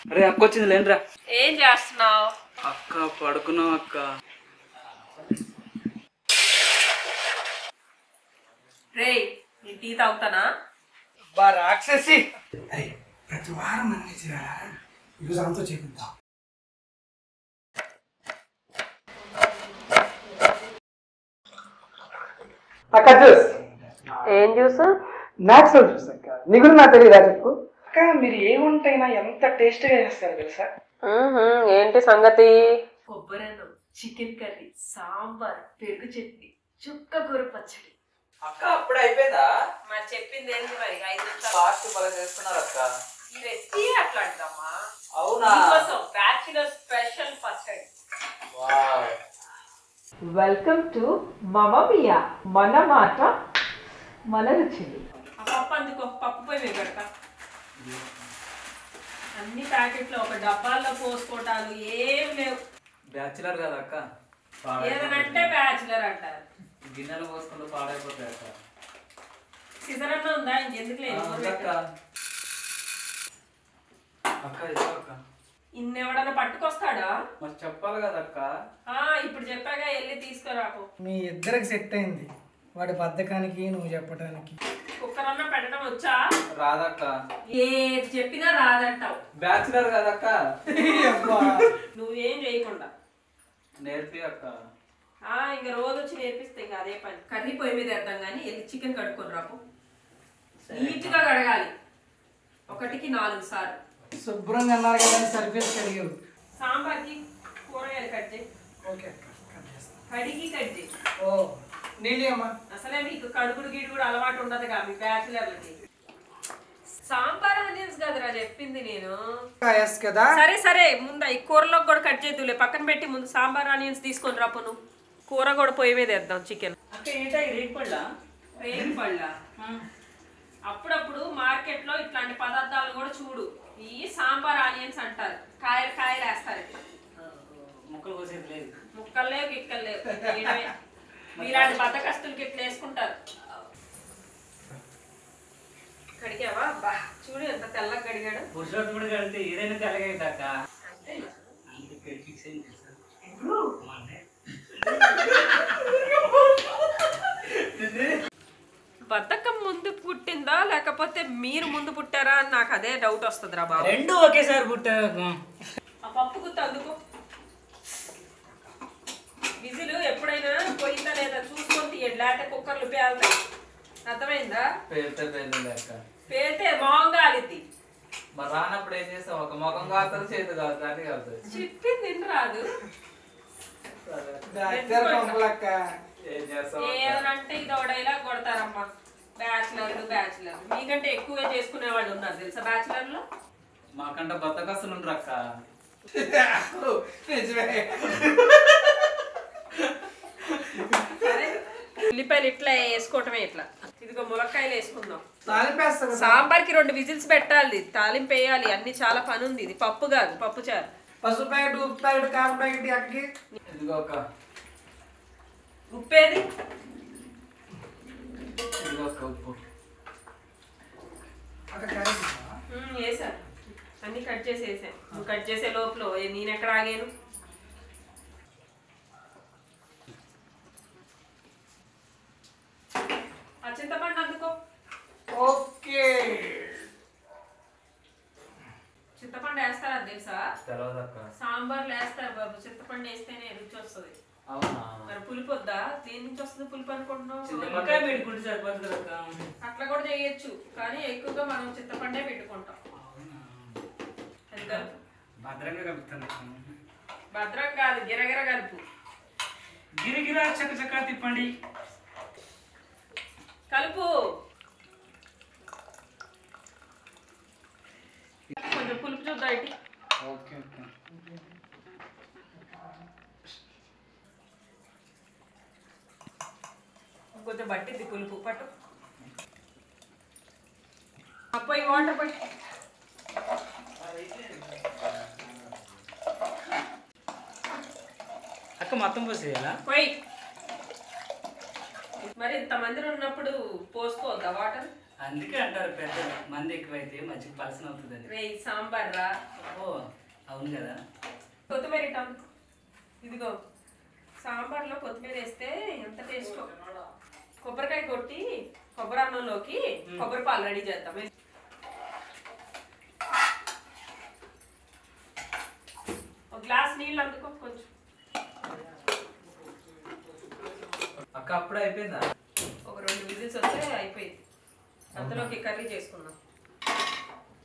అరే అక్క వచ్చింది లేనరా. ఏం చేస్తున్నావు? అక్క పడుకున్నావు అక్క. రే నీ టీ తాగుతానా? బా రాక్షసి. ప్రతి వారం అన్ని చేయాలా? ఈరోజు అంతా చేపిద్దాం. అక్క జ్యూస్. ఏం జ్యూస్? నాచురల్ జ్యూస్ అక్క. నీకు నా తెలియదా చెప్పు అక్క. మీరు ఏ వంటైనా ఎంత టేస్ట్గా చేస్తారు తెలుసా? ఏంటి సంగతి? కొబ్బరన్నం, చికెన్ కర్రీ, సాంబార్, పెరుగు చట్నీ, చుక్క కూర పచ్చడి. అక్క అప్పుడే అయిపోయిందా? మరి చెప్పింది ఏంటి మరి? 5 నిమిషాలు ఫాస్ట్ బాగా చేస్తున్నారు అక్క. ఈ రెసిపీ అట్లాంటిదమ్మా. అవునా? మీకోసం బ్యాచులర్ స్పెషల్ పచ్చడి. వావ్. వెల్కమ్ టు మమా మియా, మన మాట మన రుచులు. ఆ పప్పు అందుకో, పప్పు పోయి వేగడక. అన్ని ప్యాకెట్లు ఒక డబ్బాల్లో పోసుకోవటాలు ఏం లేవు. బ్యాచులర్ కదా అక్క. ఏదనంటే బ్యాచులర్ అంటారు. గిన్నెలు పోసుకుంటూ పాడైపోతాయి అక్క. సిజర్ అన్న ఉందా? ఇంకెందుకు లేదు అక్క. అక్క ఇదో అక్క. ఇన్నెవడన్నా పట్టుకొస్తాడా? మరి చెప్పాలి కదా అక్క. ఇప్పుడు చెప్పాగా, వెళ్ళి తీసుకురాకు. మీ ఇద్దరికి సెట్ అయింది, వాడి బద్ధకానికి నువ్వు చెప్పడానికి. కుక్కర్ అన్న పెట్టడం వచ్చా? రాదక్క. ఏది చెప్పినా రాదంటావు. బ్యాచులర్ కదక్క. నువ్వేం చేయకుండా నేర్పి అక్క. ఇంకా రోజు వచ్చి నేర్పిస్తే ఇంకా అదే పని. కర్రీ పొయ్యి మీద వేద్దాం కానీ వెళ్ళి చికెన్ కడుక్కొని రాపు. నీట్గా కడగాలి, 1కి 4 సార్లు. శుభ్రంగా అన్నారు కదా, సర్ఫేస్ కడిగావు. సాంబార్కి కూరగాయలు కట్ చేయి. ఓకే అక్క, కట్ చేస్తాను. కడిగి కట్ చేయి. ఓ నీళ్ళు అమ్మా. అసలే మీకు కడుగుడు గిడుగుడు అలవాటు ఉండదుగా మీ బ్యాచులర్లకి. సాంబార్ ఆనియన్స్ కదరా చెప్పింది నేను. కదా సరే సరే, ముందు ఈ కూరలోకి కూడా కట్ చేద్దులే, పక్కన పెట్టి ముందు సాంబార్ ఆనియన్స్ తీసుకొని రాపు. నువ్వు కూర కూడా పొయ్యి మీద వేద్దాం. చికెన్ అక్క ఏంటో రేగి పళ్ళ. రేగి పళ్ళ అప్పుడప్పుడు మార్కెట్లో ఇట్లాంటి పదార్థాలు కూడా చూడు. ఈ సాంబార్ ఆనియన్స్ అంటారు. కాయలు కాయలు వేస్తారు. ముక్కలు కోసేది లేదు. ముక్కలు లేవు, గిక్కలు లేవు. వేయడమే. మీలాంటి బద్దకస్తులకి ఇట్లా వేసుకుంటారు. కడిగావా? బా చూడు ఎంత తెల్లగా కడిగాడు. పురుషులకు కూడా కడితే ఏదైనా తెల్లగైంది అక్క. బద్ధకం ముందు పుట్టిందా లేకపోతే మీరు ముందు పుట్టారా అని నాకు అదే డౌట్ వస్తుంది రా బాబు. రెండు ఒకేసారి పుట్టారు. ఆ పప్పు గుత్త అందుకో. విజిల్ ఎప్పుడైనా పోయిందా లేదా చూసుకొని తీయండి, లేకపోతే కుక్కర్లు పేలుతాయి. అర్థమైందా? పేలితే మామూలుగా ఆలిద్ది. మరి రానప్పుడు ఏం చేస్తాం? ఒక ముఖం కాదు, చేతి కాదు, అన్ని కాదు. చెప్పింది తిని రాదు. ఏమనంటే ఇది ఒక డైలాగ్ కొడతారమ్మా. బ్యాచులర్లు బ్యాచులర్లు మీకంటే ఎక్కువగా చేసుకునే వాళ్ళు ఉన్నారు తెలుసా బ్యాచులర్లు. మాకంటే బద్దకస్తులు ఉండరు అక్క. ఉల్లిపాయలు ఇట్లా వేసుకోవటమే. ఇట్లా ఇదిగో ములక్కాయలు వేసుకుందాం. తాలింపేస్తాను. సాంబార్కి 2 విజిల్స్ పెట్టాలి, తాలింపు వేయాలి, అన్ని చాలా పని ఉంది. ఇది పప్పు కాదు, పప్పు చారు. పసుపు ప్యాకెట్, ఉప్పు ప్యాకెట్, కారం ప్యాకెట్ అక్కకి. ఇదిగో అక్క. ఉప్పేది? ఇదిగో అక్క ఉప్పు. వేసాను, అన్ని కట్ చేసి వేసాను. నువ్వు కట్ చేసే లోపల నేను ఎక్కడ ఆగాను? ఆ చింతపండు అందుకో. ఓకే. చింతపండు వేస్తారా తెలుసా? తెలవదక్క. సాంబార్లు వేస్తారు బాబు, చింతపండు వేస్తేనే రుచి వస్తుంది. అవునా? మరి పులుపు వద్దా? దేని నుంచి వస్తుంది పులుపు అనుకుంటున్నావు? పెట్టుకుంటే సరిపోతుంది కదా. అట్లా కూడా చేయొచ్చు, కానీ ఎక్కువగా మనం చింతపండే పెట్టుకుంటాం. అది కలుపు. భద్రంగా కలుపుతాను. భద్రం కాదు, గిరగిర కలుపు. గిరిగిరా చక్క చక్క తిప్పండి. కలుపు. కొంచెం పులుపు చూద్దాం ఇటు. Okay okay. కొంచెం పట్టింది పులుపు, పట్టు. పోయి వాటర్ పోయి. అక్క మొత్తం పోసేయాలా? పోయి. మరి ఇంతమంది ఉన్నప్పుడు పోసుకోవద్దా వాటర్? అందుకే అంటారు పెద్దలు మంది ఎక్కువైతే మజ్జిగ పలసన అవుతుందని. రే సాంబార్ రా. ఓ అవును కదా. కొత్తిమీర ఇటాను. ఇదిగో సాంబార్లో కొత్తిమీర వేస్తే ఎంత టేస్ట్. కొబ్బరికాయ కొట్టి కొబ్బరి అన్నంలోకి కొబ్బరి పాలు రెడీ చేద్దాం. ఒక గ్లాస్ నీళ్ళు అందుకో కొంచెం. అక్క అప్పుడే అయిపోయిందా? ఒక 2 విజిల్స్ వస్తే అయిపోయింది. అందులోకి కర్రీ చేసుకుందాం.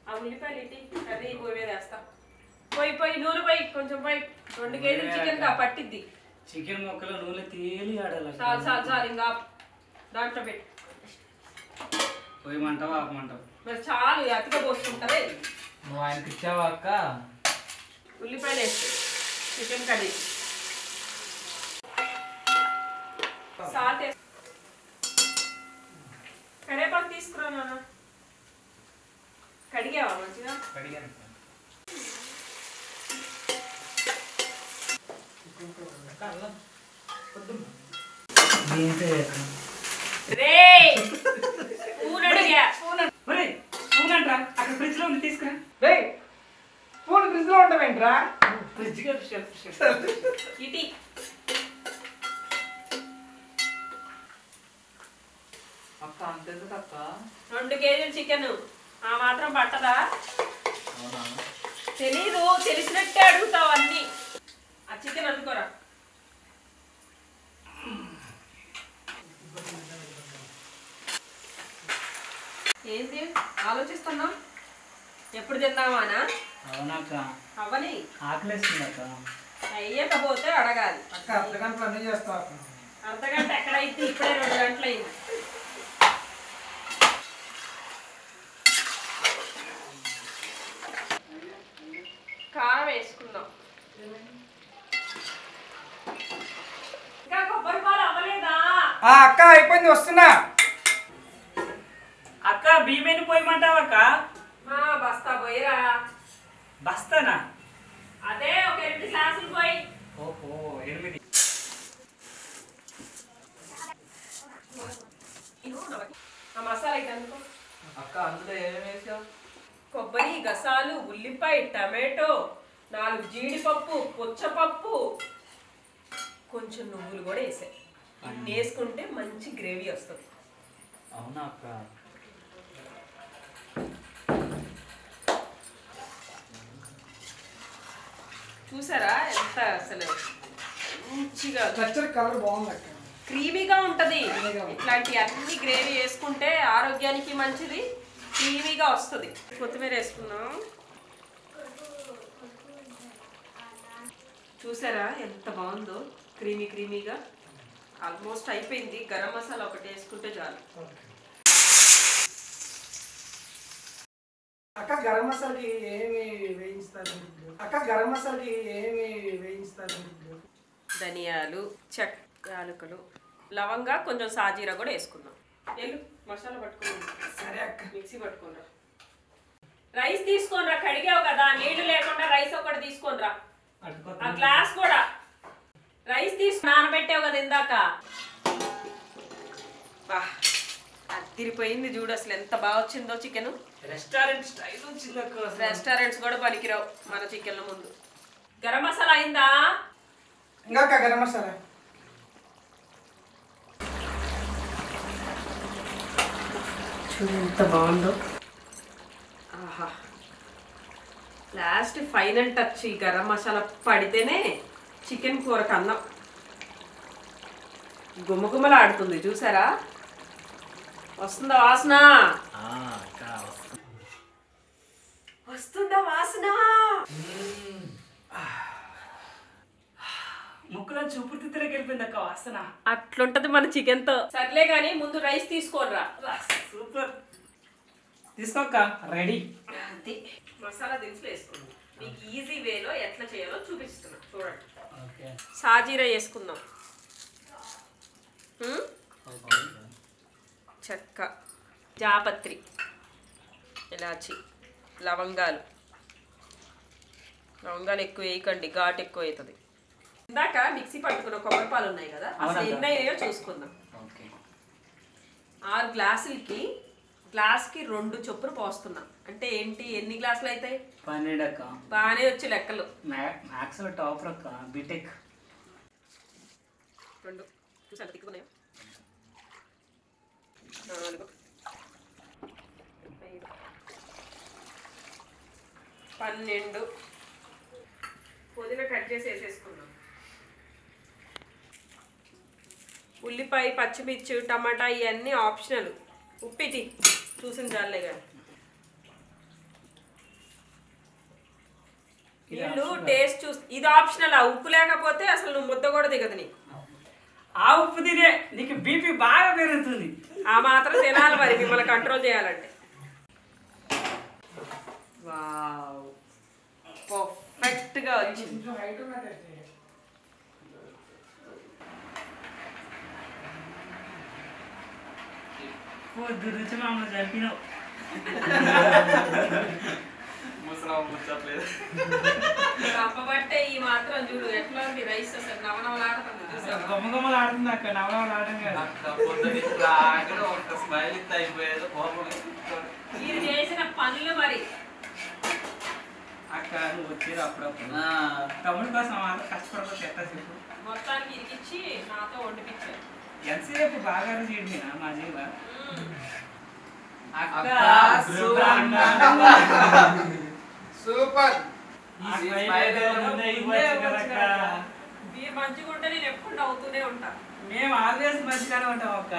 ఆ ఉల్లిపాయలు ఇట్టి కర్రీ పొయ్యి మీద వేస్తాం. పోయి నూనె పోయి కొంచెం పోయి 2 కేజీలు చికెన్ కా పట్టిద్ది. చికెన్ ముక్కలు నూనె తేలి ఆడాలి. చాలు ఇంకా దాంట్లో పెట్టి పోయమంటావా ఆపమంటావు? మరి చాలు అతిగా పోసుకుంటారే. నువ్వు ఆయనకి ఇచ్చావా అక్క? ఉల్లిపాయలు వేస్తే చికెన్ కర్రీ సాల్ట్ వేసి కరివేపాకు తీసుకురా నాన్న. కడిగావా మంచిగా? కడిగాను. రే స్పూన్ అడిగా. స్పూన్ అంటరా అక్కడ ఫ్రిడ్జ్ లో ఉంది తీసుకురా. స్పూన్ ఫ్రిడ్జ్ లో ఉంటావేంట్రా? ఫ్రిడ్జ్ ఇటీ అక్క అంతెందుకు అక్క? 2 కేజీలు చికెన్ ఆ మాత్రం పట్టదా? తెలీదు, తెలిసినట్టే అడుగుతావు అన్ని. ఆ చికెన్ అందుకోరా. ఏంటి ఆలోచిస్తున్నావు? ఎప్పుడు తిందామానా? అవునక్క. అవ్వని ఆకలేస్తుంది అక్క. అయ్యకపోతే అడగాలి. అక్క అర్ధగంటలు అన్నీ చేస్తావు అక్క. అర్ధగంట ఎక్కడైతే ఇప్పుడే 2 గంటలు అయింది. కారం వేసుకుందాం. ఇంకా కొబ్బరి పాలు అవ్వలేదా? అక్క అయిపోయింది, వస్తున్నా. అక్క బియ్యం పోయమంటావా అక్క? బస్తా పోయిరా. బస్తానా? అదే ఒక 8 గ్లాసులు పోయి. ఓహో 8. ఆ మసాలా ఇటు అందుకో. అక్క అందులో ఏమేమి వేసావు? కొబ్బరి, గసాలు, ఉల్లిపాయ, టమాటో, 4 జీడిపప్పు, పుచ్చపప్పు, కొంచెం నువ్వులు కూడా వేసాయి. ఇన్ని వేసుకుంటే మంచి గ్రేవీ వస్తుంది. అవునా అక్క? చూసారా ఎంత అసలు మంచిగా కచ్చర్ కలర్ బాగుంది అక్క. క్రీమీగా ఉంటది. ఇట్లాంటి అన్ని గ్రేవీ వేసుకుంటే ఆరోగ్యానికి మంచిది, క్రీమీగా వస్తుంది. కొత్తిమీర వేసుకున్నాం. చూసారా ఎంత బాగుందో, క్రీమీగా. ఆల్మోస్ట్ అయిపోయింది. గరం మసాలా ఒకటి వేసుకుంటే చాలు. అక్క గరం మసాలాకి ఏమి వేయిస్తారు? ధనియాలు, యాలకులు, లవంగా, కొంచెం సాజీరా కూడా వేసుకుందాం. వెళ్ళు మసాలా పట్టుకున్నాం. సరే అక్క. మిక్సీ పట్టుకోనరా. రైస్ తీసుకోనరా, కడిగావు కదా. నీళ్లు లేకుండా రైస్ ఒకటి తీసుకోనరా. ఆ గ్లాస్ కూడా రైస్ తీసుకు నానబెట్టావు కదా ఇందాక. అదిరిపోయింది చూడు, అసలు ఎంత బాగా వచ్చిందో చికెన్. రెస్టారెంట్ స్టైల్ వచ్చింది అక్క. రెస్టారెంట్స్ కూడా పనికిరావు మన చికెన్ ముందు. గరం మసాలా అయిందా? ఇంకా అక్క గరం మసాలా. చూడు ఎంత బాగుందో. ఆహా, లాస్ట్ ఫైనల్ టచ్ ఈ గరం మసాలా పడితేనే చికెన్ కూరకు అన్నం గుమ్మగుమ్మలాడుతుంది. చూసారా వస్తుందా వాసన? వస్తుందా వాసన? ముక్కులో చూపు తిత్తలోకి వెళ్ళిపోయింది అక్క వాసన. అట్లుంటది మన చికెన్ తో. సర్లే గాని ముందు రైస్ తీసుకోనరా. సూపర్. తీసుకోక్క రెడీ. అది మసాలా దినుసులు వేసుకుందాం. మీకు ఈజీ వేలో ఎట్లా చేయాలో చూపిస్తున్నా చూడండి. సాజీరా వేసుకుందాం. చెక్క, జాపత్రి, ఇలాచి, లవంగాలు ఎక్కువ వేయకండి, ఘాటు ఎక్కువ అవుతుంది. ఇందాక మిక్సీ పట్టుకున్న కొబ్బరి పాలు ఉన్నాయి కదా, అసలు ఎన్ని అయ్యాయో చూసుకుందాం. 6 గ్లాసులకి గ్లాస్కి 2 చొప్పున పోస్తున్నా. అంటే ఏంటి, ఎన్ని గ్లాసులు అవుతాయి? 12 అక్క. బాగానే వచ్చి లెక్కలు. మ్యాథ్స్ లో టాపర్ అక్క, బీటెక్. 2 చూసాను తిక్కున్నాయా? 4 5 12. పుదీనా కట్ చేసి వేసేసుకున్నాం. ఉల్లిపాయ, పచ్చిమిర్చి, టమాటా ఇవన్నీ ఆప్షనల్. ఉప్పిటి చూసిన చాలే కానీ వీళ్ళు టేస్ట్ చూసి ఇది ఆప్షనల్. ఆ ఉప్పు లేకపోతే అసలు నువ్వు ముద్ద కూడా దిగదు నీకు. ఆ ఉప్పు తినే నీకు బీపీ బాగా పెరుగుతుంది. ఆ మాత్రం తినాలి మరి మిమ్మల్ని కంట్రోల్ చేయాలంటే. వావ్, పర్ఫెక్ట్గా వచ్చింది. రుచి మామూలు చంపినావు. అప్పబట్టే ఈ మాత్రం చూడు ఎట్లా ఉంది రైస్. అసలు నవనవలాడుతుంది. గొమ్మగొమ్మలు ఆడుతుంది అక్క, నవనవలు ఆడడం మీరు చేసిన పనులు మరి. అక్క నువ్వు వచ్చేది అప్పుడప్పుడు తమ్ముడి కోసం కష్టపడకపోతే ఎట్లా చెప్పు. మొత్తానికి ఇరికిచ్చి నాతో వండిపించారు. ఎంతసేపు బాగా చేయడమేనా మా జీవ. సూపర్. మీరు మంచిగా ఉంటే నేను ఎప్పుడు నవ్వుతూనే ఉంటాను. మేము ఆల్వేస్ మంచిగానే ఉంటాం అక్క.